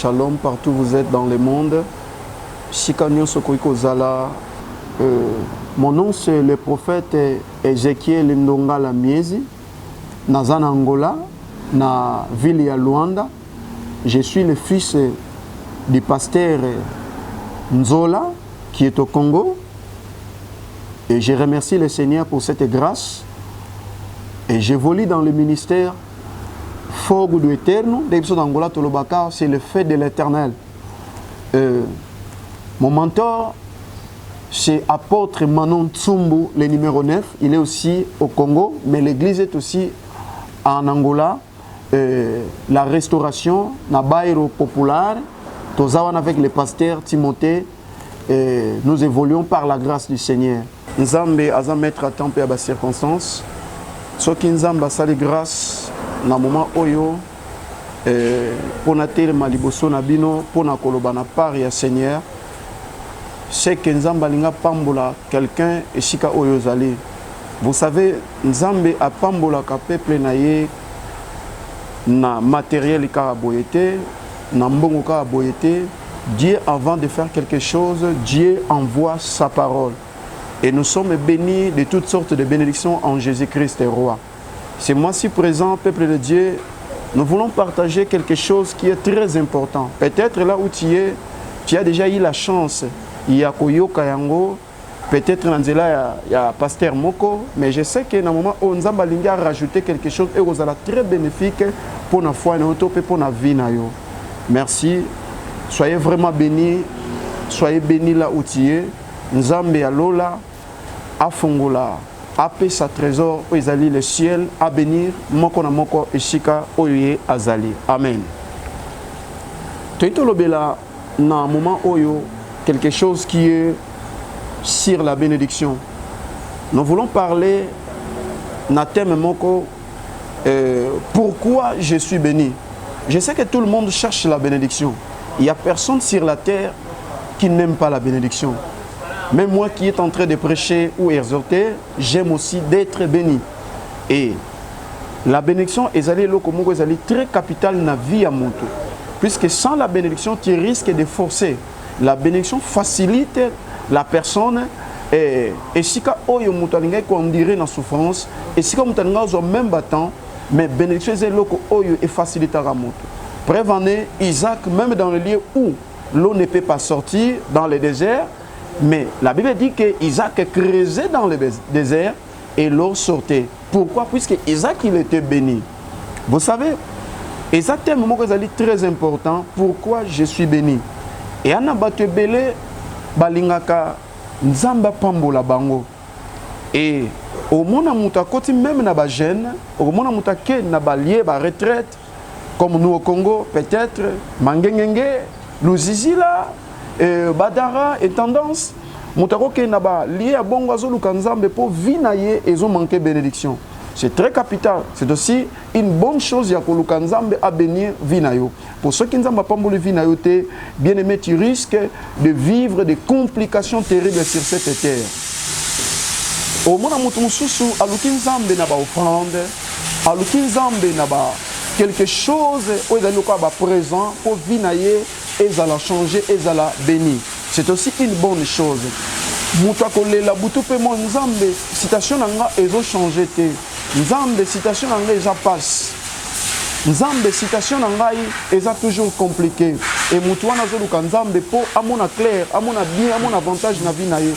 shalom partout où vous êtes dans le monde. Shikanyo Sokoiko Zala. Mon nom c'est le prophète Ezekiel Ndonga Lamiezi. Nazan Angola, na ville ya Luanda. Je suis le fils du pasteur Nzola qui est au Congo. Et je remercie le Seigneur pour cette grâce. Et j'évolue dans le ministère Fogo du Eterno. C'est le fait de l'Éternel. Mon mentor, c'est apôtre Manon Tsumbu, le numéro 9. Il est aussi au Congo, mais l'église est aussi en Angola. La restauration, na Bairo Populaire, Tozawan avec le pasteur Timothée. Nous évoluons par la grâce du Seigneur. Nzambe aza mettre à temps et à bas circonstances. Soki Nzambe sali grâce na moment oyo pour na telema liboso na bino pour na koloba na part ya Seigneur. C'est que Nzambe alinga pambola quelqu'un et shika oyo zali. Vous savez, Nzambe a pambola ka peuple na ye na matériel ka boyete, na mbongo ka boyete. Dieu, avant de faire quelque chose, Dieu envoie sa parole. Et nous sommes bénis de toutes sortes de bénédictions en Jésus-Christ roi. C'est moi si présent, peuple de Dieu, nous voulons partager quelque chose qui est très important. Peut-être là où tu es, tu as déjà eu la chance. Il y a Koyoka Yango, peut-être Nanzela, il y a Pasteur Moko, mais je sais que dans le moment où nous avons rajouté quelque chose et vous allez très bénéfique pour notre foi et pour notre vie. Merci. Soyez vraiment bénis. Soyez bénis là où tu es. Nzambe Alola, Afongola, Ape sa trésor, Oizali le ciel, à bénir, Moko na Moko Eshika, Oye Azali. Amen. Toito Lobela, na un moment Oyo, quelque chose qui est sur la bénédiction. Nous voulons parler, na thème Moko, pourquoi je suis béni. Je sais que tout le monde cherche la bénédiction. Il n'y a personne sur la terre qui n'aime pas la bénédiction. Même moi qui est en train de prêcher ou exhorter, j'aime aussi d'être béni. Et la bénédiction est très capitale dans la vie à mon tour. Puisque sans la bénédiction, tu risques de forcer. La bénédiction facilite la personne. Et si on dirait dans la souffrance, et si on même battant, mais bénédiction est facilité à mon tour. Preuve en est, Isaac, même dans le lieu où l'eau ne peut pas sortir, dans le désert, mais la Bible dit que Isaac creusait dans le désert et l'eau sortait. Pourquoi? Puisque Isaac il était béni. Vous savez, Isaac est un moment très important. Pourquoi je suis béni? Et Anna Batebele balingaka Nzamba Pambola Bango. Et au monde mutakoti même na ba jeune, au monde mutake na ba lié ba retraite. Comme nous au Congo, peut-être, Mangengenge, Luzizila, Badara et Tendance, Moutaroke Naba, lié à Bongazo Lukanzambe pour vinaye et ont manqué bénédiction. C'est très capital. C'est aussi une bonne chose que Lukanzambe a béni vinayo. Pour ceux qui ne savent pas le vinayo, bien aimé, tu risques de vivre des complications terribles sur cette terre. Au moment où nous sommes à Lukanzambe Naba offrande, à Lukanzambe Naba. Quelque chose où ils ont présent pour vinailler et ils allont changer et ils allont bénir. C'est aussi une bonne chose. La boutupe mon Nzambe citation nanga ils ont changé te. Nzambe citation nanga ils passe. Nzambe citation nanga ils ont toujours compliqué. Et mutuana zoluka Nzambe pour à mon clair, à mon bien, à mon avantage na vinailler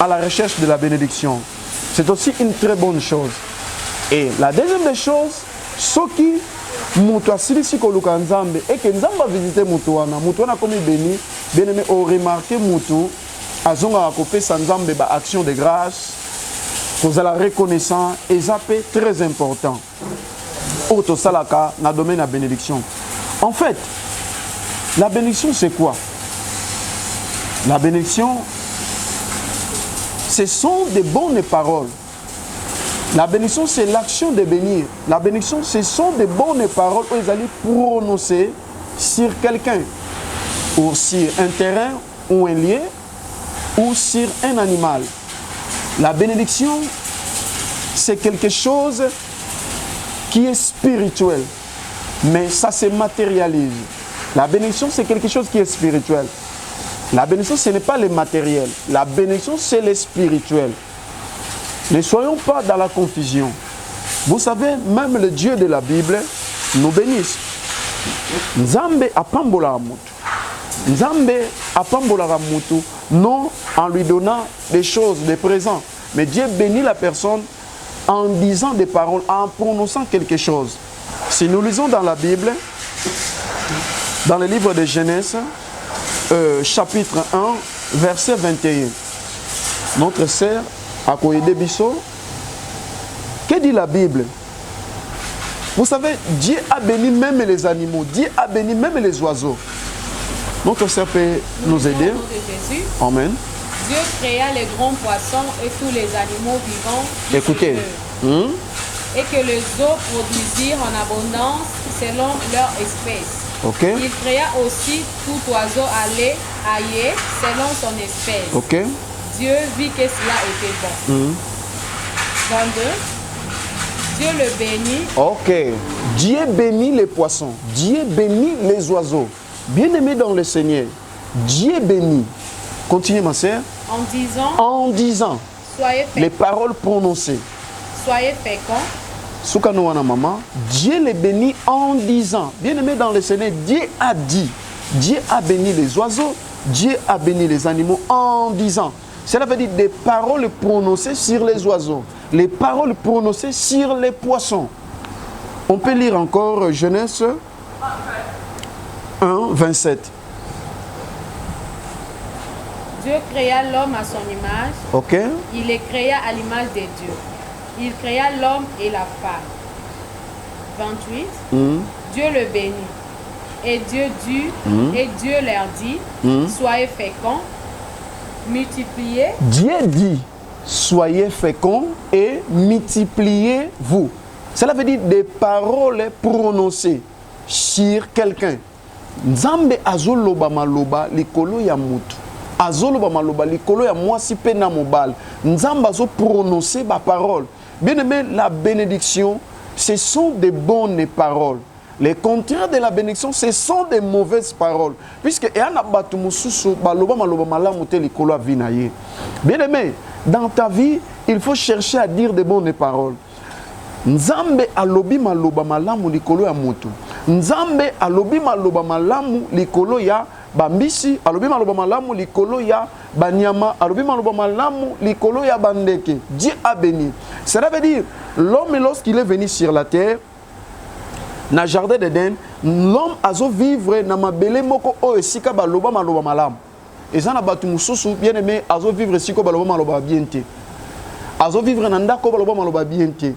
à la recherche de la bénédiction. C'est aussi une très bonne chose. Et la deuxième des choses, ce qui Moutou asilisi koluka Nzambe et que Nzambe a visité Moutouana comme béni, bien aimé au remarqué Moutou azonga akopé sa Nzambe ba action de grâce pour la reconnaissance et ça c'est très important. Auto salaka na domaine la bénédiction. En fait, la bénédiction c'est quoi? La bénédiction ce sont des bonnes paroles. La bénédiction, c'est l'action de bénir. La bénédiction, ce sont des bonnes paroles où ils allaient prononcer sur quelqu'un, ou sur un terrain, ou un lieu, ou sur un animal. La bénédiction, c'est quelque chose qui est spirituel, mais ça se matérialise. La bénédiction, c'est quelque chose qui est spirituel. La bénédiction, ce n'est pas le matériel. La bénédiction, c'est le spirituel. Ne soyons pas dans la confusion. Vous savez, même le Dieu de la Bible nous bénisse. Nzambe apambola mutu. Nzambe apambola mutu, non en lui donnant des choses, des présents. Mais Dieu bénit la personne en disant des paroles, en prononçant quelque chose. Si nous lisons dans la Bible, dans le livre de Genèse, chapitre 1, verset 21, notre sœur Akoyede Bisso, que dit la Bible? Vous savez, Dieu a béni même les animaux, Dieu a béni même les oiseaux. Notre sœur peut nous aider. Amen. Dieu créa les grands poissons et tous les animaux vivants. Écoutez. Et que les eaux produisirent en abondance selon leur espèce. Okay. Il créa aussi tout oiseau aillé selon son espèce. Okay. Dieu vit que cela était bon. 22. Dieu le bénit. Ok. Dieu bénit les poissons. Dieu bénit les oiseaux. Bien-aimé dans le Seigneur, Dieu bénit. Continuez ma sœur. En disant. Soyez les paroles prononcées. Soyez féconds. Soukanoana maman, Dieu les bénit en disant. Bien-aimé dans le Seigneur, Dieu a dit. Dieu a béni les oiseaux. Dieu a béni les animaux en disant. Cela veut dire des paroles prononcées sur les oiseaux. Les paroles prononcées sur les poissons. On peut lire encore Genèse 1, 27. Dieu créa l'homme à son image. Ok. Il les créa à l'image de Dieu. Il créa l'homme et la femme. 28. Dieu le bénit. Et Dieu leur dit, soyez féconds, multipliez. Dieu dit, soyez féconds et multipliez-vous. Cela veut dire des paroles prononcées sur quelqu'un. Nzambe azoloba maloba likolo ya mutu. Azoloba maloba likolo ya mwasi pe na mobal. Nzambe azo prononcer ba parole. Bien aimé, la bénédiction, ce sont des bonnes paroles. Les contraires de la bénédiction, ce sont des mauvaises paroles. Puisque bien aimé, dans ta vie, il faut chercher à dire des bonnes paroles. Nzambe alobi maloba malamu likolo ya moto. Nzambe alobi maloba malamu likolo ya bambisi, alobi maloba malamu likolo ya banyama, alobi maloba malamu likolo ya bandeke. Dieu a béni. Cela veut dire, l'homme lorsqu'il est venu sur la terre, dans le jardin d'Éden, l'homme a vivre dans mabele moko o esika baloba maloba malamu. Et ça na batu mususu bien aimé azo vivre siko baloba maloba bien te. Azo vivre na ndako baloba maloba bien te.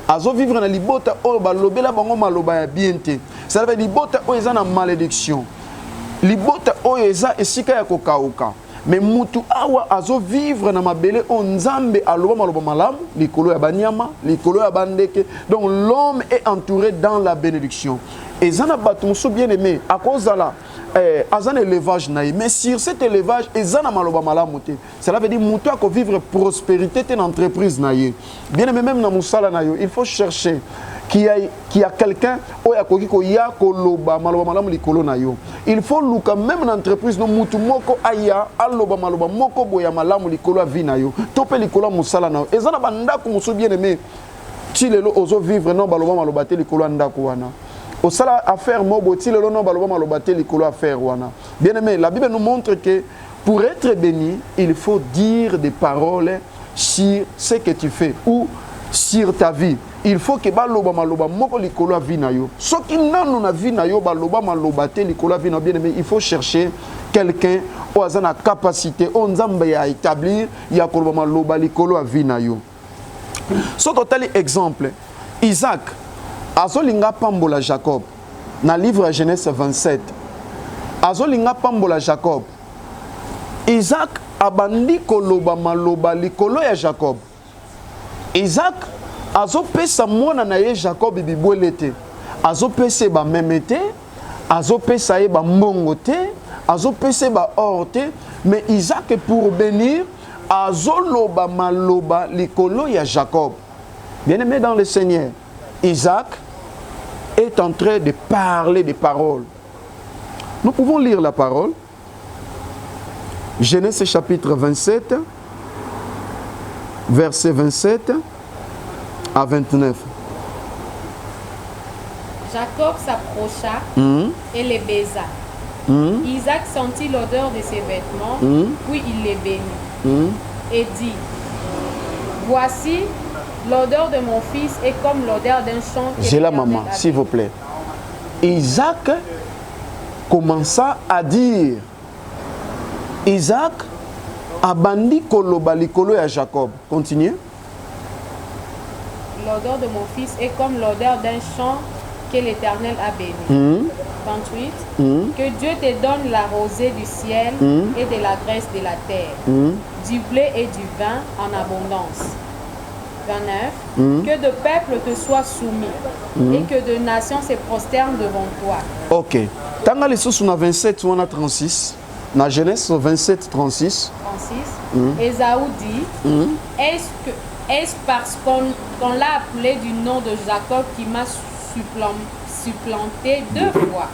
Azo vivre na libota o balobela bango maloba ya bien te. Ça veut dire libota o eza na malédiction. Libota o eza esika ya kokauka. Mais mutu awa azo vivre na mabele o nzambe aloba maloba malamu likolo ya banyama, likolo ya bandeke. Donc l'homme est entouré dans la bénédiction. Et zana batu musu bien aimé à cause de la azan élevage naï, mais sur cet élevage ezana maloba malamu te. Cela veut dire mutu ako vivre prospérité te entreprise naï. Bien aimé même na musala nayo, il faut chercher qui a quelqu'un ou ya koki ko ya koloba maloba malamu likolo nayo. Il faut luka même une entreprise no mutu moko aya aloba maloba moko boya malamu likolo vi nayo. Topé likolo musala nayo. Ezana bandako musu bien aimé. Ti lelo ozo vivre non baloba maloba te likolo ndako wana. Au sala affaire mobo ti lelo non baloba maloba te likolo affaire wana. Bien aimé, la Bible nous montre que pour être béni, il faut dire des paroles sur ce que tu fais ou sur ta vie. Il faut que baloba maloba moko likolo vi na yo. Soki nanu na vi na yo baloba maloba te likolo vi na bien aimé, il faut chercher quelqu'un ou azana capacité on nzambe ya établir ya koloba maloba likolo vi na yo. Soko tali exemple, Isaac azolinga pambola Jacob na livre Genèse 27. Azolinga pambola Jacob. Isaac abandi koloba maloba likolo ya Jacob. Isaac azopesa mwana na ye Jacob bibwelete. Azopesa ba memete, azopesa ye ba mbongo te, azopesa ba or te, mais Isaac pour bénir azoloba maloba likolo ya Jacob. Bien-aimé dans le Seigneur, Isaac est en train de parler des paroles. Nous pouvons lire la parole. Genèse chapitre 27, verset 27 à 29. Jacob s'approcha et les baisa. Isaac sentit l'odeur de ses vêtements, puis il les bénit et dit, voici, l'odeur de mon fils est comme l'odeur d'un champ. J'ai la maman, s'il vous plaît. Isaac commença à dire, Isaac a bandi koloba likolo ya Jacob. Continuez. L'odeur de mon fils est comme l'odeur d'un champ que l'Éternel a béni. 28. Que Dieu te donne la rosée du ciel et de la graisse de la terre, du blé et du vin en abondance. 29. Que de peuples te soient soumis et que de nations se prosternent devant toi. Ok. Tanga les sous na 27 ou on a 36. Dans Genèse 27, 36. 36. Ésaü dit, est-ce parce qu'on l'a appelé du nom de Jacob qui m'a supplanté 2 fois?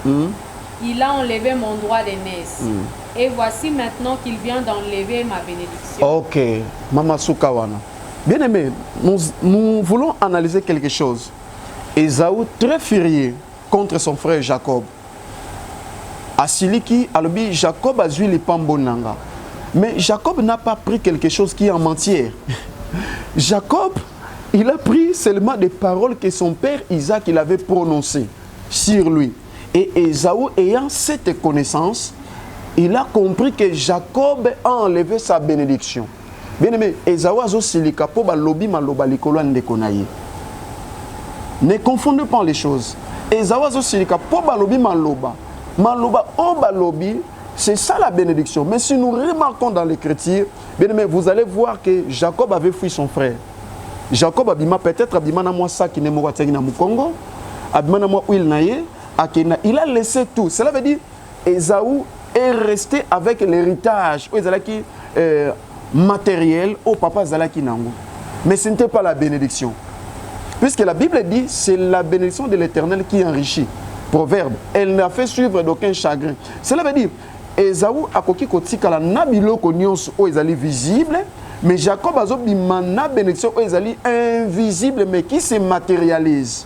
Il a enlevé mon droit d'aînesse. Et voici maintenant qu'il vient d'enlever ma bénédiction. Ok. Mama Soukawana. Bien aimé, nous voulons analyser quelque chose. Ésaü, très furieux contre son frère Jacob. Asiliki, alobi, Jacob a joué les pambonanga. Mais Jacob n'a pas pris quelque chose qui est en matière. Jacob, il a pris seulement des paroles que son père Isaac il avait prononcées sur lui. Et Ésaü, ayant cette connaissance, il a compris que Jacob a enlevé sa bénédiction. Bien aimé, Ésaü a silika po balobi maloba likolo ndekonaye. Ne confondez pas les choses. Ésaü a silika po balobi maloba. Maloba o balobi, c'est ça la bénédiction. Mais si nous remarquons dans l'écriture, bien aimé, vous allez voir que Jacob avait fui son frère. Jacob abima peut-être abima na moi ça qui ne m'a na Mukongo, abima na moi où il naye, il a laissé tout. Cela veut dire Ésaü est resté avec l'héritage qui matériel au papa Zalaki Nango. Mais ce n'était pas la bénédiction. Puisque la Bible dit c'est la bénédiction de l'Éternel qui enrichit. Proverbe, elle n'a fait suivre d'aucun chagrin. Cela veut dire Ésaü a koki kotika na biloko nyonso o ezali visible, mais Jacob a zobima na bénédiction o ezali invisible mais qui se matérialise.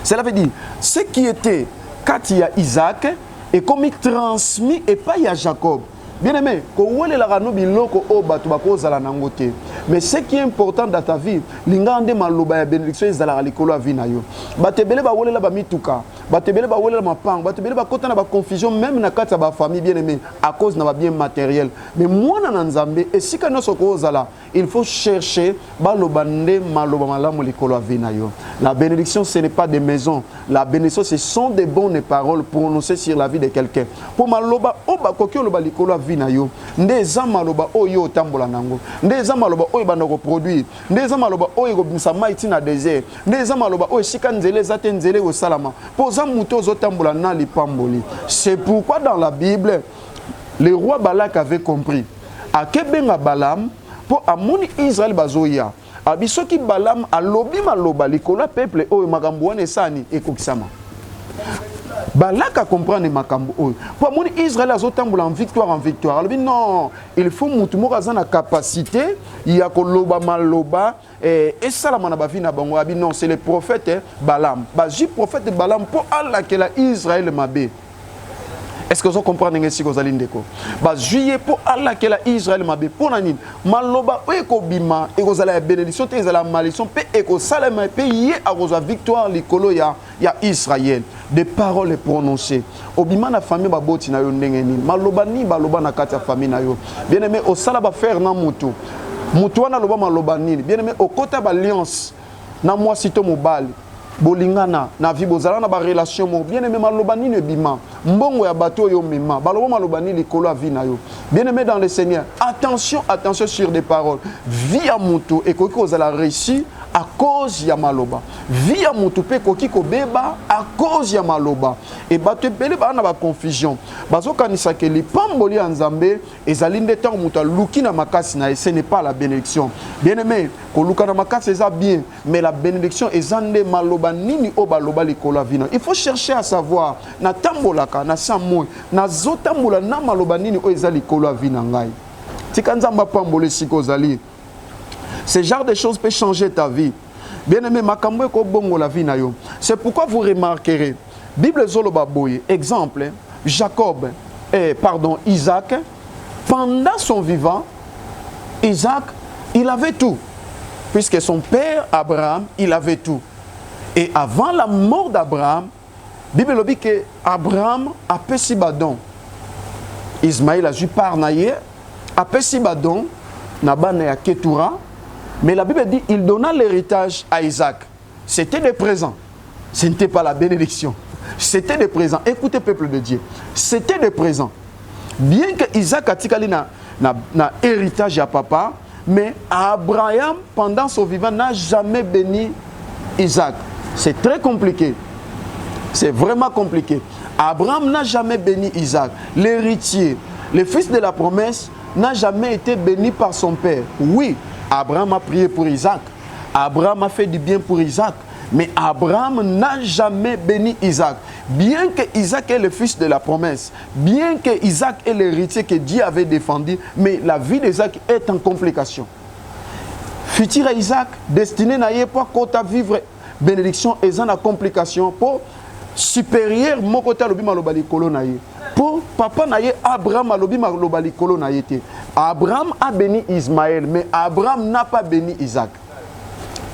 Cela veut dire ce qui était quand il y a Isaac et comme il transmis et pas il y a Jacob. Bien aimé, mais ce qui est important dans ta vie, l'ingande maloba ya bénédiction ezala likolo ya vie na yo. Batebele ba wolela ba mituka, batebele ba wolela mapang, batebele ba kota na ba confusion même na kati ya ba famille bien aimé à cause na ba bien matériel. Mais moi na Nzambe et si kana soko ozala, il faut chercher ba lobande maloba malamu likolo ya vie na yo. La bénédiction ce n'est pas des maisons, la bénédiction ce sont des bonnes paroles prononcées sur la vie de quelqu'un. Pour maloba o ba koki loba likolo ya vie na yo. Ndeza maloba oyo tambola nango. Ndeza maloba oyo bandako produire. Ndeza maloba oyo kobimisa maiti na désert. Ndeza maloba oyo shika nzele zate nzele au salama. Poza muto zo tambola na lipamboli. C'est pourquoi dans la Bible le roi Balak avait compris. Akebenga Balaam pour amoni Israël bazoya. Abisoki Balaam alobi maloba likola peuple oyo makambo wana esani ekokisama. Balak a comprendre makambo oyo. Pour mon Israël azotambola en victoire en victoire. Alors non, il faut mutu moko azana capacité ya koloba maloba et ça la manaba vina bango abi non, c'est le prophète Balaam. Ba ji prophète Balaam pour Allah que la Israël mabe. Est-ce que vous comprenez ce que vous allez dire? Bah juillet pour Allah que la Israël m'a bé pour nani maloba eko bima eko zala la bénédiction te zala malédiction pe eko salama pe yé a rosa victoire likolo ya Israël. Des paroles prononcées. Obima na famille ba boti na yo ndenge ni maloba ni baloba na kati ya famille na yo. Bien aimé au sala ba faire na mutu. Mutu wana loba maloba ni. Bien aimé au kota ba alliance na moi sito mobile. Bolingana na vie bozala na ba relation mo bien aimé maloba ni ne bima mbongo ya bato yo mima baloba maloba ni likolo vie na yo bien aimé dans le Seigneur attention sur des paroles vie à mutu et ko kozala réussi à cause ya maloba. Vie ya motupe koki kobeba à cause ya maloba. Et bato ebele ba na ba confusion. Bazo kanisa ke lipamboli ya Nzambe ezali nde tango muta luki na makasi na ce n'est pas la bénédiction. Bien aimé, ko luka na makasi eza bien, mais la bénédiction ezande maloba nini o baloba likolo vina. Il faut chercher à savoir na tambolaka na samoy na zotambola na maloba nini o ezali likolo vina ngai. Tika Nzamba pambole siko zali. Ce genre de choses peut changer ta vie. Bien aimé, makambo eko bongo la vie na yo. C'est pourquoi vous remarquerez, Bible zoloba boye, exemple, Jacob, Isaac, pendant son vivant, Isaac, il avait tout. Puisque son père Abraham, il avait tout. Et avant la mort d'Abraham, Bible dit que Abraham a péci badon. Ismaël a ju par naye, a péci badon, nabana ya Ketura. Mais la Bible dit qu'il donna l'héritage à Isaac. C'était des présents. Ce n'était pas la bénédiction. C'était des présents. Écoutez, peuple de Dieu. C'était des présents. Bien que Isaac a tikali na héritage à papa, mais Abraham, pendant son vivant, n'a jamais béni Isaac. C'est très compliqué. C'est vraiment compliqué. Abraham n'a jamais béni Isaac. L'héritier, le fils de la promesse, n'a jamais été béni par son père. Oui, Abraham a prié pour Isaac. Abraham a fait du bien pour Isaac. Mais Abraham n'a jamais béni Isaac. Bien que Isaac est le fils de la promesse, bien que Isaac est l'héritier que Dieu avait défendu, mais la vie d'Isaac est en complication. Futur Isaac, destiné à pour vivre bénédiction et en complication pour supérieur mon côté lobi malobali kolonaye. Pour papa naye Abraham alobi malobali kolonaye te. Abraham a béni Ismaël, mais Abraham n'a pas béni Isaac.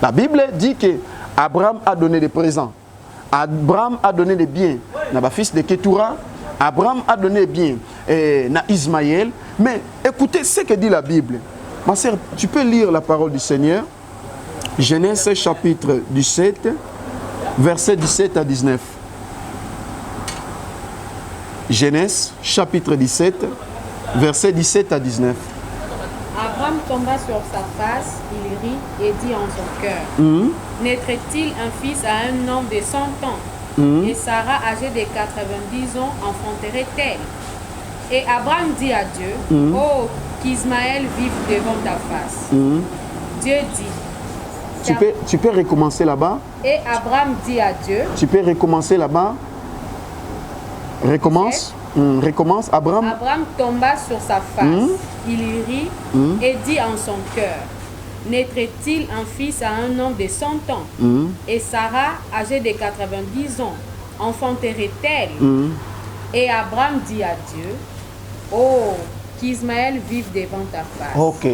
La Bible dit que Abraham a donné des présents. Abraham a donné des biens. N'a fils de Ketura. Abraham a donné des biens. Na Ismaël. Mais écoutez ce que dit la Bible. Ma sœur, tu peux lire la parole du Seigneur. Genèse chapitre 17, versets 17 à 19. Genèse chapitre 17, versets 17 à 19. Abraham tomba sur sa face, il rit et dit en son cœur, naîtrait-il un fils à un homme de 100 ans et Sarah, âgée de 90 ans, enfanterait-elle? Et Abraham dit à Dieu, oh, qu'Ismaël vive devant ta face. Dieu dit, tu peux recommencer là-bas. Et Abraham dit à Dieu, tu peux recommencer là-bas. Recommence. Recommence. Abraham tomba sur sa face. Il rit et dit en son cœur, naîtrait-il un fils à un homme de 100 ans et Sarah, âgée de 90 ans, enfanterait-elle? Et Abraham dit à Dieu, oh, qu'Ismaël vive devant ta face. Ok.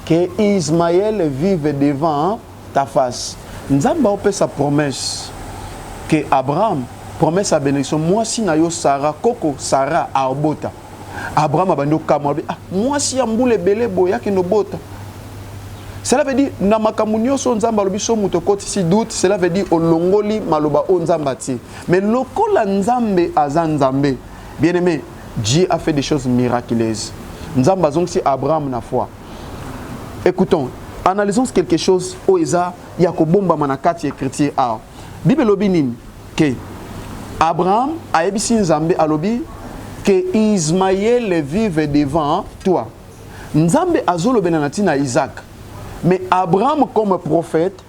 Que Ismaël vive devant ta face. Nous avons fait sa promesse que Abraham promesse à bénédiction. Moi si na yo Sarah Koko Sarah arbota. Abraham abando kamwa. Moi si amboule belé boya ki no bota. Cela veut dire na makamunyo so nzamba lobi so mutokoti si doute. Cela veut dire olongoli maloba o nzamba ti. Mais lokola nzambe azan nzambe. Bien aimé, Dieu a fait des choses miraculeuses. Nzamba zong si Abraham na foi. Écoutons, analysons quelque chose au Eza yakobomba manakati écriture a. Bible lobi nini que Abraham a ebisi nzambe alobi que Ismaël vive devant toi. Nzambe azolo benanatina Isaac. Mais Abraham comme prophète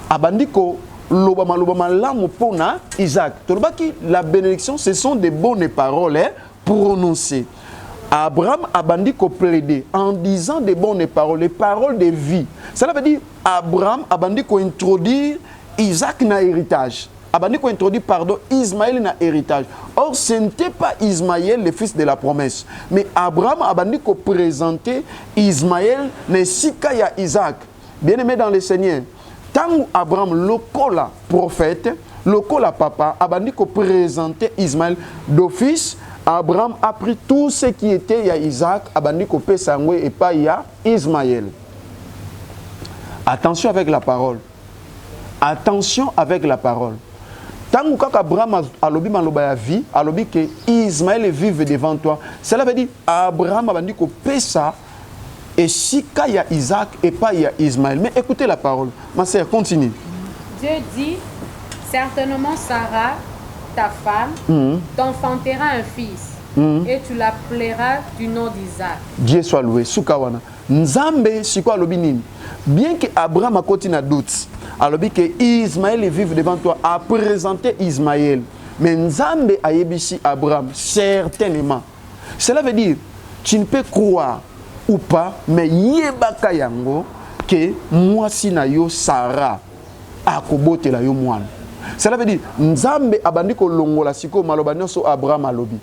abandiko loba malamu pona Isaac. Tolobaki la bénédiction ce sont des bonnes paroles prononcées. Abraham abandiko plaider en disant des bonnes paroles, les paroles de vie. Cela veut dire Abraham abandiko introduire Isaac na héritage. Abandiko introduit, Ismaël na héritage. Or, ce n'était pas Ismaël, le fils de la promesse. Mais Abraham abandiko présenté Ismaël, ne sikaya Isaac. Bien aimé dans le Seigneur. Tant Abraham, lokola prophète, lokola papa, abandiko présenté Ismaël d'office, Abraham a pris tout ce qui était ya Isaac, abandiko pesangwe et pas ya Ismaël. Attention avec la parole. Attention avec la parole. Tant que Abraham a lobi maloba ya vie, a lobi que Ismaël vive devant toi. Cela veut dire Abraham a dit que pesa Et si il y a Isaac et pas il y a Ismaël. Mais écoutez la parole. Ma sœur, continue. Dieu dit, certainement Sarah, ta femme, t'enfantera un fils. Et tu l'appelleras du nom d'Isaac. Dieu soit loué. Soukawana. Nzambe, c'est quoi l'obinine? Bien que Abraham a continué à doute, alors que Ismaël vive devant toi, a présenté Ismaël. Mais Nzambe a yébisi Abraham, certainement. Cela veut dire, tu ne peux croire ou pas, mais yebaka yango que moi si na yo Sarah a kobote la yo mwana. Cela veut dire, Nzambe abandi ko longola siko maloba nyonso Abraham alobi.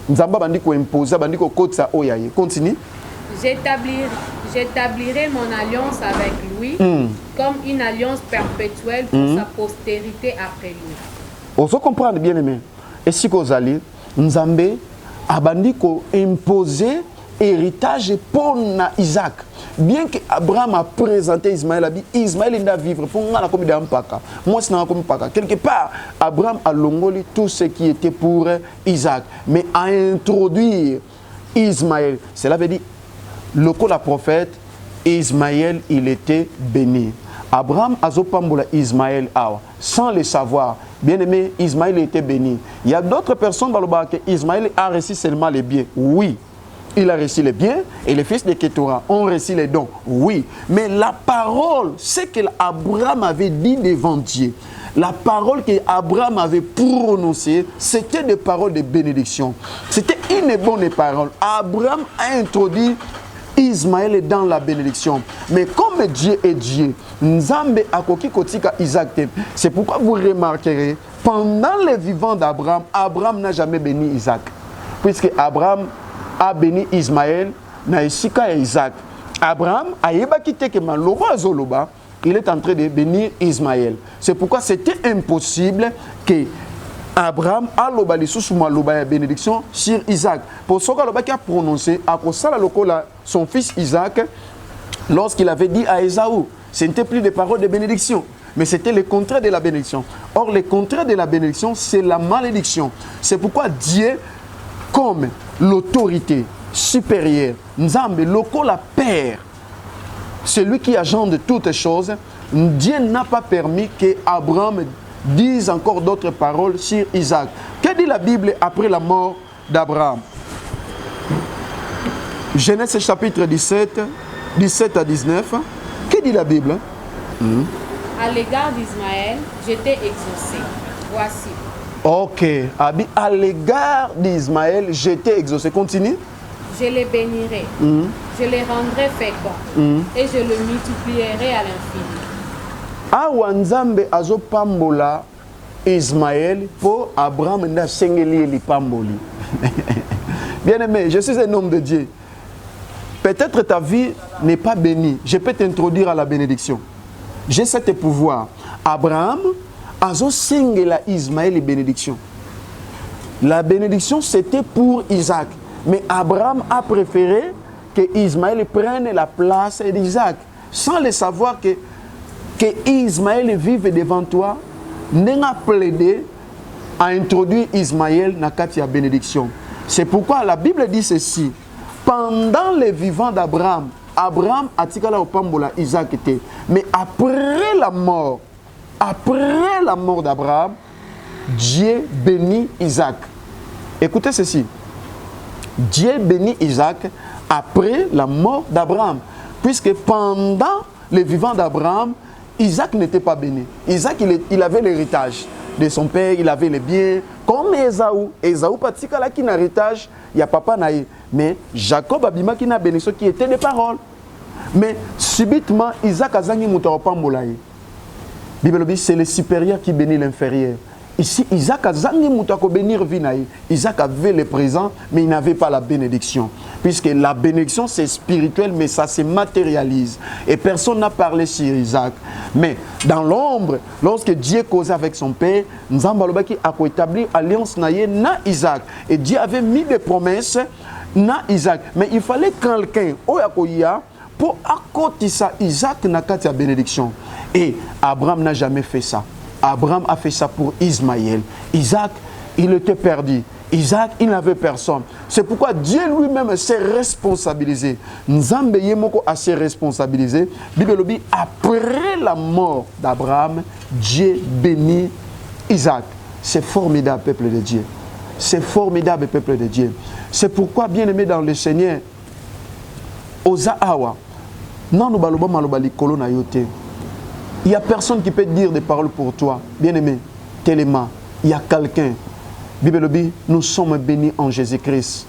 Nzambe abandi ko imposer, abandi ko kotsa oyaye. Continue. J'établirai mon alliance avec lui comme une alliance perpétuelle pour sa postérité après lui. Vous comprenez bien aimé. Et si vous allez, Nzambe abandi ko imposer héritage pour Isaac. Bien que Abraham a présenté Ismaël, Ismaël doit vivre pour moi comme paka. Moi c'est comme paka. Quelque part, Abraham a longoli tout ce qui était pour Isaac, mais à introduire Ismaël. Cela veut dire le coup la prophète Ismaël il était béni. Abraham a zopambola Ismaël sans le savoir. Bien aimé, Ismaël était béni. Il y a d'autres personnes qui Ismaël a reçu seulement les biens. Oui. Il a reçu les biens et les fils de Ketura ont reçu les dons. Oui. Mais la parole, ce qu'Abraham avait dit devant Dieu, la parole qu'Abraham avait prononcée, c'était des paroles de bénédiction. C'était une bonne parole. Abraham a introduit Ismaël dans la bénédiction. Mais comme Dieu est Dieu, Nzambe akoki kotika Isaac. C'est pourquoi vous remarquerez, pendant les vivants d'Abraham, Abraham n'a jamais béni Isaac. Puisque Abraham a béni Ismaël, na Isika et Isaac. Abraham a yebakite que maloba zoloba, il est en train de bénir Ismaël. C'est pourquoi c'était impossible que Abraham a loba lisusu maloba ya bénédiction sur Isaac. Pour ce qu'il a prononcé, à Kosala Lokola, son fils Isaac, lorsqu'il avait dit à Ésaü, ce n'était plus des paroles de bénédiction, mais c'était le contraire de la bénédiction. Or, le contraire de la bénédiction, c'est la malédiction. C'est pourquoi Dieu, comme l'autorité supérieure, Nzambe, Lokola Père, celui qui agende toutes choses, Dieu n'a pas permis que Abraham dise encore d'autres paroles sur Isaac. Que dit la Bible après la mort d'Abraham? Genèse chapitre 17, 17 à 19. Que dit la Bible? À l'égard d'Ismaël, je t'ai exaucé. Voici. Ok. À l'égard d'Ismaël, je t'ai exaucé. Continue. Je les bénirai. Je les rendrai féconds. Et je le multiplierai à l'infini. Awa Nzambe azopambola Ismaël pour Abraham nda sengeli lipamboli. Bien aimé, je suis un homme de Dieu. Peut-être ta vie n'est pas bénie. Je peux t'introduire à la bénédiction. J'ai cet pouvoir. Abraham azo sengela Ismaël bénédiction. La bénédiction c'était pour Isaac, mais Abraham a préféré que Ismaël prenne la place d'Isaac sans le savoir que Ismaël vive devant toi, n'a plaidé à introduire Ismaël dans la bénédiction. C'est pourquoi la Bible dit ceci. Pendant les vivants d'Abraham, Abraham a tiré au pambola Isaac était. Mais après la mort d'Abraham, Dieu bénit Isaac. Écoutez ceci. Dieu bénit Isaac après la mort d'Abraham. Puisque pendant les vivants d'Abraham, Isaac n'était pas béni. Isaac, il avait l'héritage de son père, il avait les biens. Comme Ésaü. Ésaü, patika là qui n'a héritage, il y a papa naïe. Mais Jacob abima qui n'a bénédiction qui était des paroles. Mais subitement, Isaac a zangi moutapambolaï. Bible dit c'est le supérieur qui bénit l'inférieur. Ici, Isaac a zangi moutako bénir vinaï. Isaac avait le présent, mais il n'avait pas la bénédiction. Puisque la bénédiction, c'est spirituel, mais ça se matérialise. Et personne n'a parlé sur Isaac. Mais dans l'ombre, lorsque Dieu causait avec son père, Nzambalobaki a établi alliance naïe na Isaac. Et Dieu avait mis des promesses na Isaac. Mais il fallait quelqu'un, pour accoter ça, Isaac n'a qu'à la bénédiction. Et Abraham n'a jamais fait ça. Abraham a fait ça pour Ismaël. Isaac, il était perdu. Isaac, il n'avait personne. C'est pourquoi Dieu lui-même s'est responsabilisé. Nzambe yemoko a s'est responsabilisé. Bible dit, après la mort d'Abraham, Dieu bénit Isaac. C'est formidable, peuple de Dieu. C'est formidable, peuple de Dieu. C'est pourquoi, bien aimé dans le Seigneur, Oza Awa, non nous baloba maloba likolo na yote. Il n'y a personne qui peut dire des paroles pour toi. Bien aimé, tellement, il y a quelqu'un. Bible dit, nous sommes bénis en Jésus-Christ.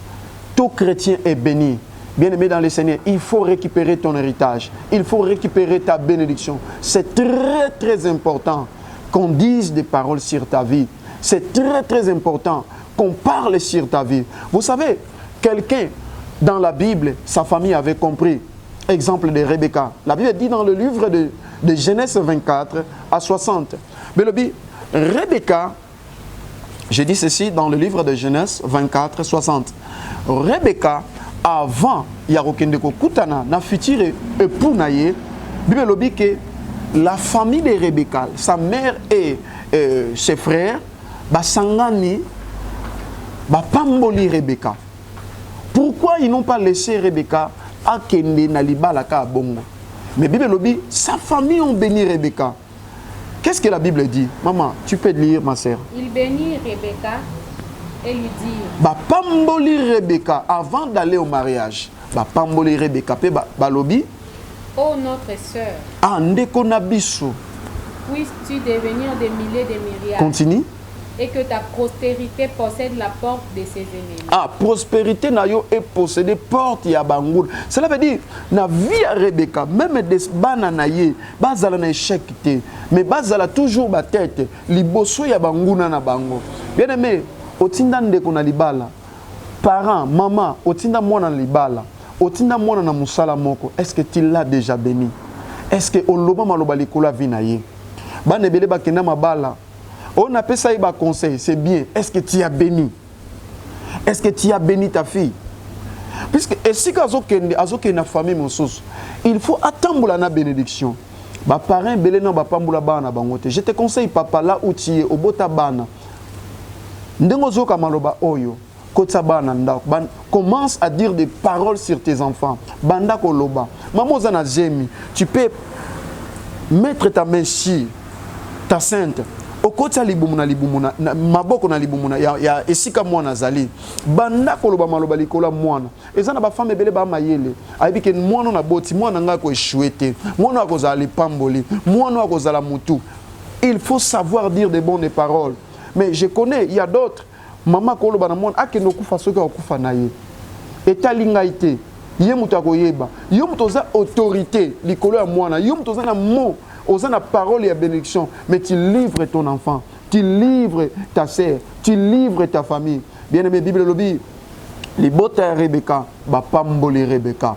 Tout chrétien est béni. Bien aimé dans le Seigneur, il faut récupérer ton héritage. Il faut récupérer ta bénédiction. C'est très très important qu'on dise des paroles sur ta vie. C'est très très important qu'on parle sur ta vie. Vous savez, quelqu'un dans la Bible, sa famille avait compris. Exemple de Rebecca. La Bible dit dans le livre de Genèse 24 à 60. Mais le dit, Rebecca, j'ai dit ceci dans le livre de Genèse 24 60. Rebecca, avant Yarokendeko Kutana, na futur époux naye, Bible dit que la famille de Rebecca, sa mère et ses frères, basangani, pamboli Rebecca. Pourquoi ils n'ont pas laissé Rebecca à Kende Nalibalaka Bongo? Mais Bible dit, sa famille ont béni Rebecca. Qu'est-ce que la Bible dit? Maman, tu peux lire, ma sœur. Il bénit Rebecca et lui dit, pamboli Rebecca avant d'aller au mariage. Pamboli Rebecca pe balobi. ô notre sœur, Andeko nabiso. puisses-tu devenir des milliers de myriades. Continue. Et que ta postérité possède la porte de ses ennemis. Prospérité na yo est possédée porte ya bangoul. Cela veut dire na vie à Rebecca, même des bana na ye, bazala na échec te, mais bazala toujours ba tête, liboso ya banguna na bango. Bien aimé, otinda ndeko na libala. Parents, maman, otinda mwana na libala. Otinda mwana na musala moko. Est-ce que tu l'as déjà béni? Est-ce que oloba maloba likula vi na ye? Bana ebele bakenda mabala. On appelle ça un conseil, c'est bien. Est-ce que tu as béni? Est-ce que tu as béni ta fille? Puisque si tu as une famille, il faut attendre la bénédiction. Je te conseille, papa, là où tu es, au Botabana. Commence à dire des paroles sur tes enfants. Banda koloba. Maman zana zemi, tu peux mettre ta main sur ta sainte. Okota libumuna maboko na libumuna ya esika mwana zali banda koloba maloba likola mwana ezana ba femme ebele ba mayele ayibike mwana na boti mwana ngako eshwete mwana akozala lipamboli mwana akozala mutu. Il faut savoir dire des bonnes paroles. Mais je connais, il y a d'autres mama koloba na mwana akeno kufa soki akufa na ye etalingaite ye mutu akoyeba yo mutu za autorité likolo ya mwana yo mutu za na mot. Aux la parole et la bénédiction, mais tu livres ton enfant, tu livres ta sœur, tu livres ta famille. Bien aimé, Bible le dit, les bota Rebecca, pamboli Rebecca.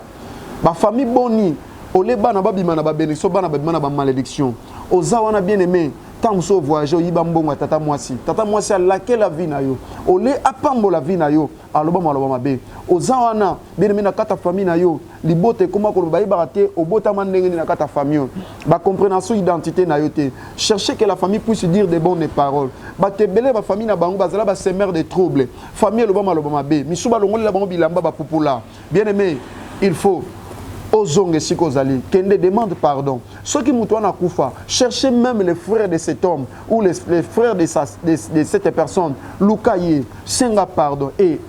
Ma famille boni, ole bana babimana ba bénédiction, bana babimana ba malédiction. Oza wana bien aimé, tant so voyager yiba mbongo tata mwasi à laquelle la vie na yo. Ole apambo la vie na yo, aloba mabe. Oza wana bien aimé na kata famille na yo. Libote comment ko ba ibarate obota mandenge na kata famille ba compréhension identité na yote chercher que la famille puisse dire des bonnes paroles ba tebele ba famille na bango bazala ba semer des troubles famille lobama mabe misuba longoli la bango bilamba ba popula bien aimé il faut ozonge sikozali kende demande pardon ceux qui mutu na kufa chercher même les frères de cet homme ou les frères de cette personne lukaye senga pardon et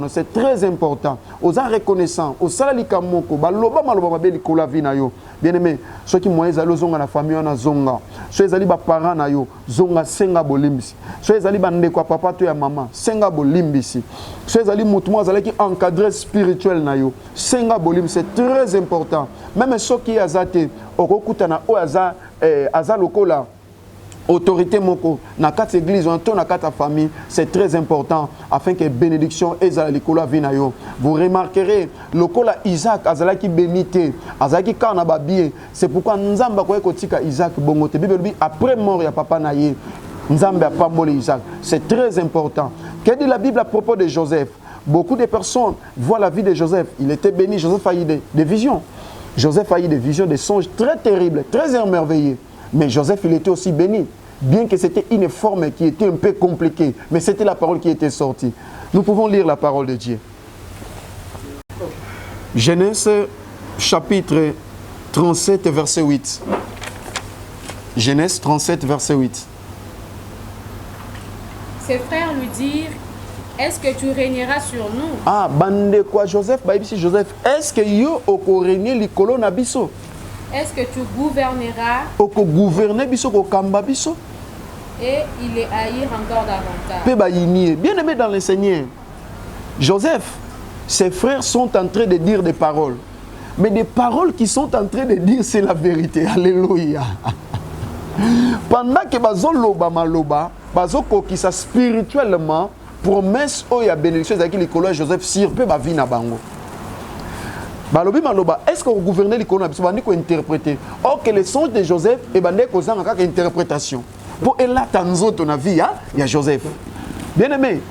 c'est très important. Aux reconnaissants, aux salalikamoko, baloba maloba mabeli kola vi na yo. Bien aimé, ceux qui moyens zalo zonga na famille na zonga. Ceux zali ba parents na yo, zonga senga bolimbisi. Ceux zali bande kwa papa to ya maman, senga bolimbisi. Ceux zali mutu mo zali qui encadré spirituel na yo, senga bolim, c'est très important. Même ceux qui azate okokuta na o aza lokola autorité moko na quatre églises on na quatre famille, c'est très important afin que bénédiction ezala likola vinayo. Vous remarquerez lokola Isaac azala ki bénité azala ki kana ba bien, c'est pourquoi nzamba ko ekotika Isaac bongote Bible dit après mort ya papa na ye nzambe a pamboli Isaac. C'est très important. Que dit la Bible à propos de Joseph? Beaucoup de personnes voient la vie de Joseph. Il était béni. Joseph a eu des visions. Joseph a eu des visions, des songes très terribles, très émerveillés. Mais Joseph, il était aussi béni. bien que c'était une forme qui était un peu compliquée, mais c'était la parole qui était sortie. Nous pouvons lire la parole de Dieu. Genèse chapitre 37, verset 8. Genèse 37, verset 8. Ses frères lui dirent, est-ce que tu régneras sur nous? Ah, bande quoi Joseph, Joseph, est-ce que yo oko régner likolo na biso? Est-ce que tu gouverneras? Oko gouverner biso ko kamba biso? Et il les haïr encore davantage. Pe ba yini, bien aimé dans le Seigneur. Joseph, ses frères sont en train de dire des paroles. Mais des paroles qui sont en train de dire c'est la vérité. Alléluia. Pendant que bazo loba maloba, bazo kokisa spirituellement promesse o ya bénédiction zaki likolo Joseph sir pe ba vina bango. Balobi maloba, est-ce que vous gouvernez likolo na biso bandi ko interpréter? Or que les songes de Joseph et bande ko zanga kaka interprétation. Pour elata nzoto na vie ya Joseph. Bien aimé.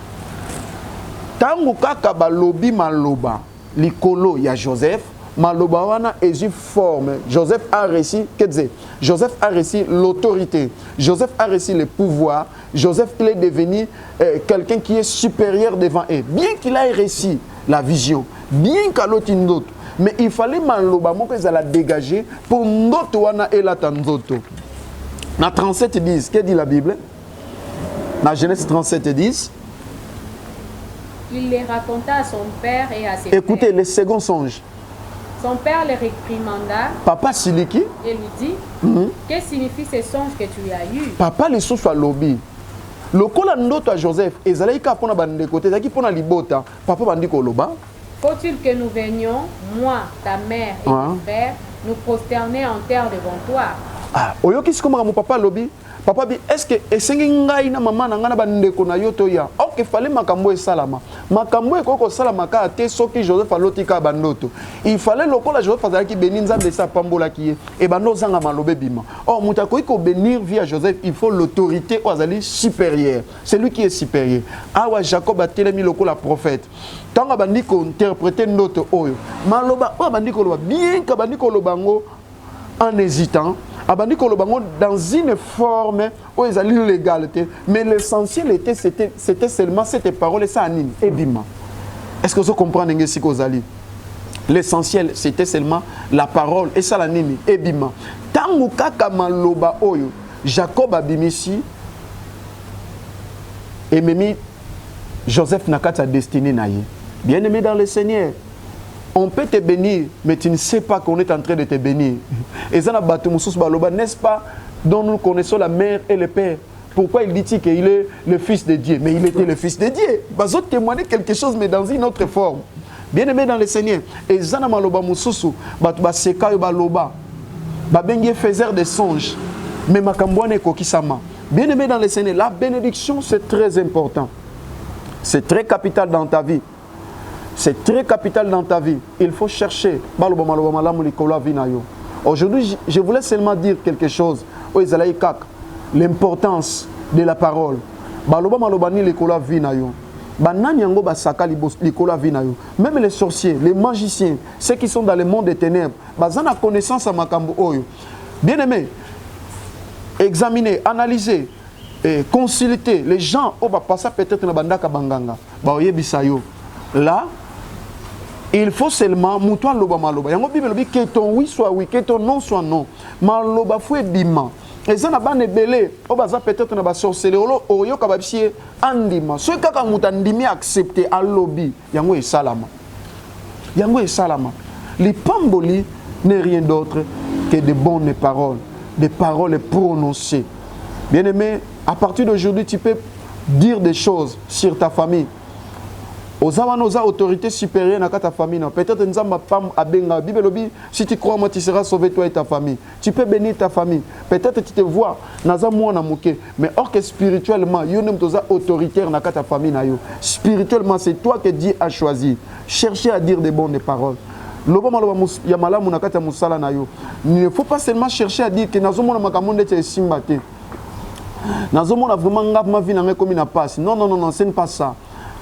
Tango kaka balobi maloba likolo ya Joseph, maloba wana ezu forme. Joseph a réussi, Joseph a réussi l'autorité. Joseph a réussi le pouvoir. Joseph, il est devenu quelqu'un qui est supérieur devant eux. Bien qu'il ait réussi la vision, bien qu'à l'autre d'autre, mais il fallait maloba moko za la dégager pour notre wana elata nzoto. Na 37:10, qu'est dit la Bible? Na Genèse 37:10. Il les raconta à son père et à ses Écoutez, frères. le second songe. Son père les réprimanda Papa Siliki. et lui dit, que signifient ces songes que tu as eus? Papa les sous soit lobby. Le kola ndoto à Joseph, ezalaika pona bande côté, zaki pona libota. Papa bandi ko loba. Faut-il que nous venions, moi, ta mère et ton père, nous prosterner en terre devant toi? Ah, oyoki sikoma mon papa lobby. Papa bi, est-ce que esengi ngai na mama na ngana bande ko na yoto ya? Ok, fallait makambo e salama. Makambo e koko salama ka te soki Joseph alotika bandoto. Il fallait lokola Joseph azalaki bénir nzambe sa pambola ki e bando zanga malobe bima. Oh, mutako ko bénir via Joseph, il faut l'autorité aux alliés supérieurs. C'est lui qui est supérieur. Awa Jacob a telemi lokola prophète. Tanga bandiko interpréter ndoto oyo. Maloba o bandiko loba bien ka bandiko lobango en hésitant. Abandi Kolobango dans une forme où ils allaient l'égalité, mais l'essentiel c'était seulement cette parole et ça anime et bima. Est-ce que vous comprenez ce que vous allez? L'essentiel c'était seulement la parole et ça l'anime et bima. Tangu kaka maloba oyo Jacob abimisi et memi Joseph nakata destinée naye. Bien aimé dans le Seigneur. On peut te bénir, mais tu ne sais pas qu'on est en train de te bénir. Et ça, n'est-ce pas, dont nous connaissons la mère et le père. Pourquoi il dit qu'il est le fils de Dieu? Mais il était le fils de Dieu. Ils ont témoigné quelque chose, mais dans une autre forme. Bien aimé dans le Seigneur. Et ça, maloba mususu, seka baloba, bengi faiseur de songes, mais makambwane kokisama. Bien aimé dans le Seigneur, la bénédiction c'est très important. C'est très capital dans ta vie. C'est très capital dans ta vie. Il faut chercher. Aujourd'hui, je voulais seulement dire quelque chose. L'importance de la parole. Même les sorciers, les magiciens, ceux qui sont dans le monde des ténèbres, ils ont connaissance à Makambo Oyo. Bien aimé, examiner, analyser, consulter les gens qui passent peut-être dans Bandaka Banganga. Là, il faut seulement moutoua loba maloba. Yango Bible dit que ton oui soit oui, que ton non soit non. Maloba fouet bima. Et ça n'a pas de belé. On va peut-être na ba sorcellerie. O yo kababisi andima. Ce kaka mutandimi accepter à lobby. Yango est salama. Yango est salama. Les pamboli n'est rien d'autre que de bonnes paroles, des paroles prononcées. Bien aimé, à partir d'aujourd'hui, tu peux dire des choses sur ta famille. Aux autorités supérieures dans ta famille. Peut-être que ma femme a benga. Si tu crois, moi, tu seras sauvé, toi et ta famille. Tu peux bénir ta famille. Peut-être que tu te vois, mais or que spirituellement, il y a une autoritaire dans ta famille. Spirituellement, c'est toi que Dieu a choisi. Cherchez à dire des bonnes paroles. Il ne faut pas seulement chercher à dire que nous sommes vraiment ma vie comme une passe. Non, non, non, non, ce n'est pas ça.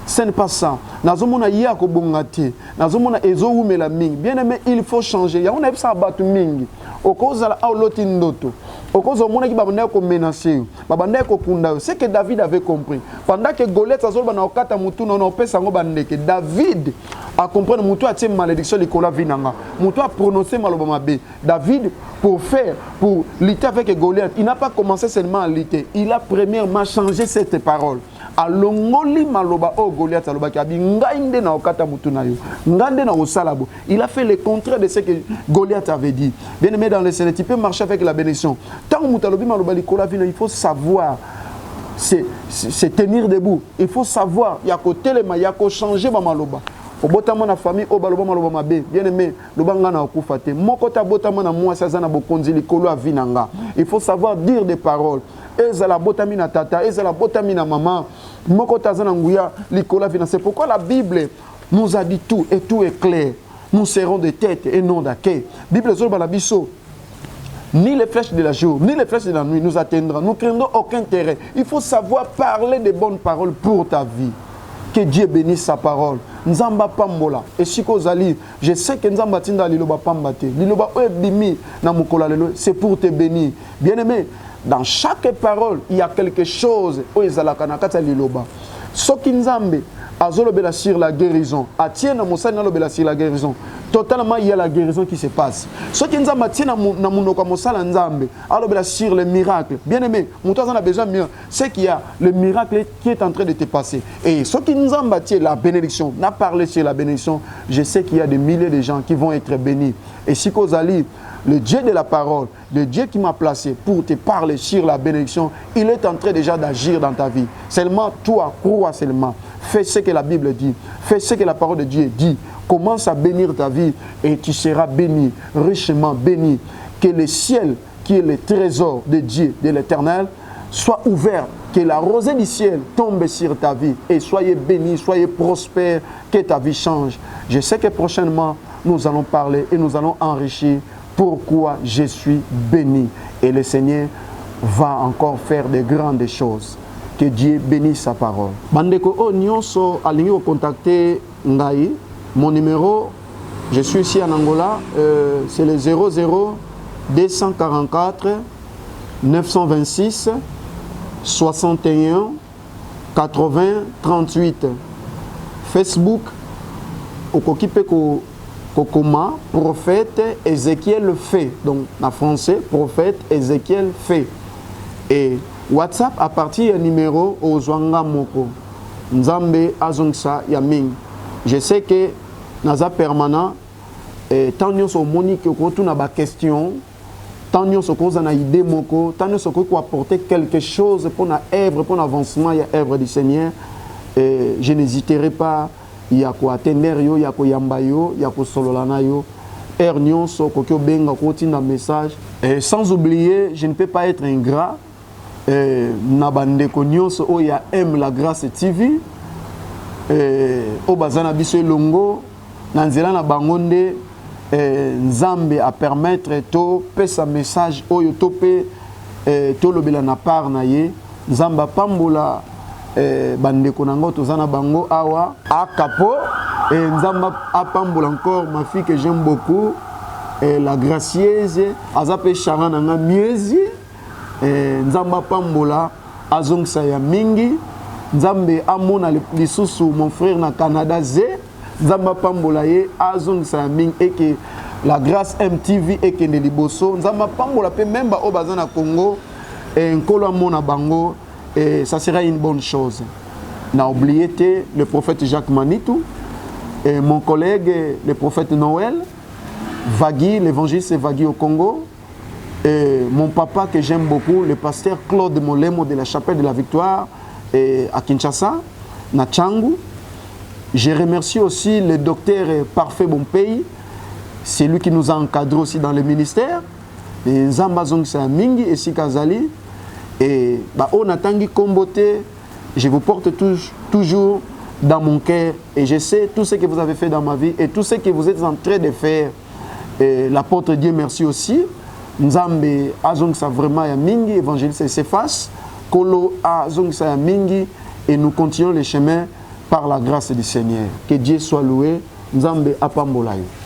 Ce n'est pas ça. Nazomona yako bongate. Nazomona ezo umela mingi. Bien aimé, il faut changer. Ya on a ça batu mingi. Okoza la auloti ndoto. Okoza mona ki babanda ko menacer. Babanda ko kunda. C'est que David avait compris. Pendant que Goliath azolba na okata mutu na opesa ngo bandeke. David a compris mutu a tie malédiction likola vinanga. Mutu a prononcé maloba mabe. David pour lutter avec Goliath, il n'a pas commencé seulement à lutter. Il a premièrement changé cette parole. Alongoli maloba o Goliath aloba kabi ngainde na okata mutunayo ngande na osalabo. Il a fait le contraire de ce que Goliath avait dit. Bien aimé dans le Seigneur, tu peux marcher avec la bénédiction. Tant que mutalobi maloba likola vino, il faut savoir se tenir debout. Il faut savoir il y a côté le ya ko changer ba maloba. Obotama na famille o baloba maloba mabe. Bien aimé lobanga na okufa te. Moko ta botama na moi ça na bokonzi likolo avinanga. Il faut savoir dire des paroles. Ezala botamina tata, ezala botamina maman. C'est pourquoi la Bible nous a dit tout et tout est clair. Nous serons de tête et non d'accueil. Bible ni les flèches de la jour, ni les flèches de la nuit nous atteindront. Nous ne craindrons aucun terrain. Il faut savoir parler de bonnes paroles pour ta vie. Que Dieu bénisse sa parole. Nzamba pambola. Et si kozali, je sais que Nzamba tinda liloba pambate. Liloba bimi na mukola lelo, c'est pour te bénir. Bien aimé, dans chaque parole, il y a quelque chose. Oezalakanakata liloba. Soki Nzambe azolobela sur la guérison. Atiena mosali na lobela sur la guérison. Totalement, il y a la guérison qui se passe. Soki Nzamba atiena na munoko mosala Nzambe alobela sur le miracle. Bien aimé, mon toi en a besoin mieux. C'est qu'il y a le miracle qui est en train de te passer. Et soki Nzamba tie la bénédiction, n'a parlé sur la bénédiction, je sais qu'il y a des milliers de gens qui vont être bénis. Et si Kozali, le Dieu de la parole, le Dieu qui m'a placé pour te parler sur la bénédiction, il est en train déjà d'agir dans ta vie. Seulement toi, crois seulement. Fais ce que la Bible dit. Fais ce que la parole de Dieu dit. Commence à bénir ta vie et tu seras béni, richement béni. Que le ciel, qui est le trésor de Dieu, de l'Éternel, soit ouvert. Que la rosée du ciel tombe sur ta vie. Et soyez bénis, soyez prospères, que ta vie change. Je sais que prochainement, nous allons parler et nous allons enrichir pourquoi je suis béni. Et le Seigneur va encore faire de grandes choses. Que Dieu bénisse sa parole. Bandeko o nyonso alingi ko contacter ngai. Mon numéro, je suis ici en Angola, c'est le 00 244 926 61 80 38. Facebook, okokipe ko Kokoma, prophète Ézéchiel fait. Donc, en français, prophète Ézéchiel fait. Et WhatsApp, à partir du numéro Ozwanga Moko. Nzambe Azongsa Yaming. Je sais que Naza permanent, tant nous sommes monique, qu'on a des questions, tant nous sommes na idée moko, tant nous sommes apporter quelque chose pour notre œuvre, pour l'avancement de l'œuvre du Seigneur. Je n'hésiterai pas. Il y a quoi atteindre yo, il y a quoi yamba yo, il y a quoi sololana yo. Nyonso kokyo benga koti na message. Sans oublier, je ne peux pas être ingrat. Nabande ko nyonso o ya aime la grâce TV. O bazana biso longo nanzela na bangonde Nzambe a permettre to pesa message oyo to pe to lobela na part na ye. Nzamba pambola bandeko nango tozana bango awa akapo et Nzamba apambola encore ma fille que j'aime beaucoup la gracieuse azape chara nanga miezi Nzamba pambola azongsa ya mingi Nzambe amona lisusu mon frère na Canada ze Nzamba pambola ye azongsa ya mingi et que la grâce MTV et que liboso Nzamba pambola pe même ba obazana Congo et nkolo amona bango. Et ça sera une bonne chose. N'a oublié le prophète Jacques Manitou, et mon collègue, le prophète Noël, Vagui, l'évangéliste Vagui au Congo, et mon papa que j'aime beaucoup, le pasteur Claude Molemo de la Chapelle de la Victoire à Kinshasa, na Tchangu. Je remercie aussi le docteur Parfait Bonpei, c'est lui qui nous a encadrés aussi dans le ministère, et Zambazong Mingi et Sikazali. Et on a tangi komboté, je vous porte toujours dans mon cœur et je sais tout ce que vous avez fait dans ma vie et tout ce que vous êtes en train de faire. L'apôtre Dieu merci aussi. Nzambe azongsa vraiment ya mingi, évangéliste s'efface. Kolo azongsa ya mingi et nous continuons le chemin par la grâce du Seigneur. Que Dieu soit loué. Nzambe apambola yo.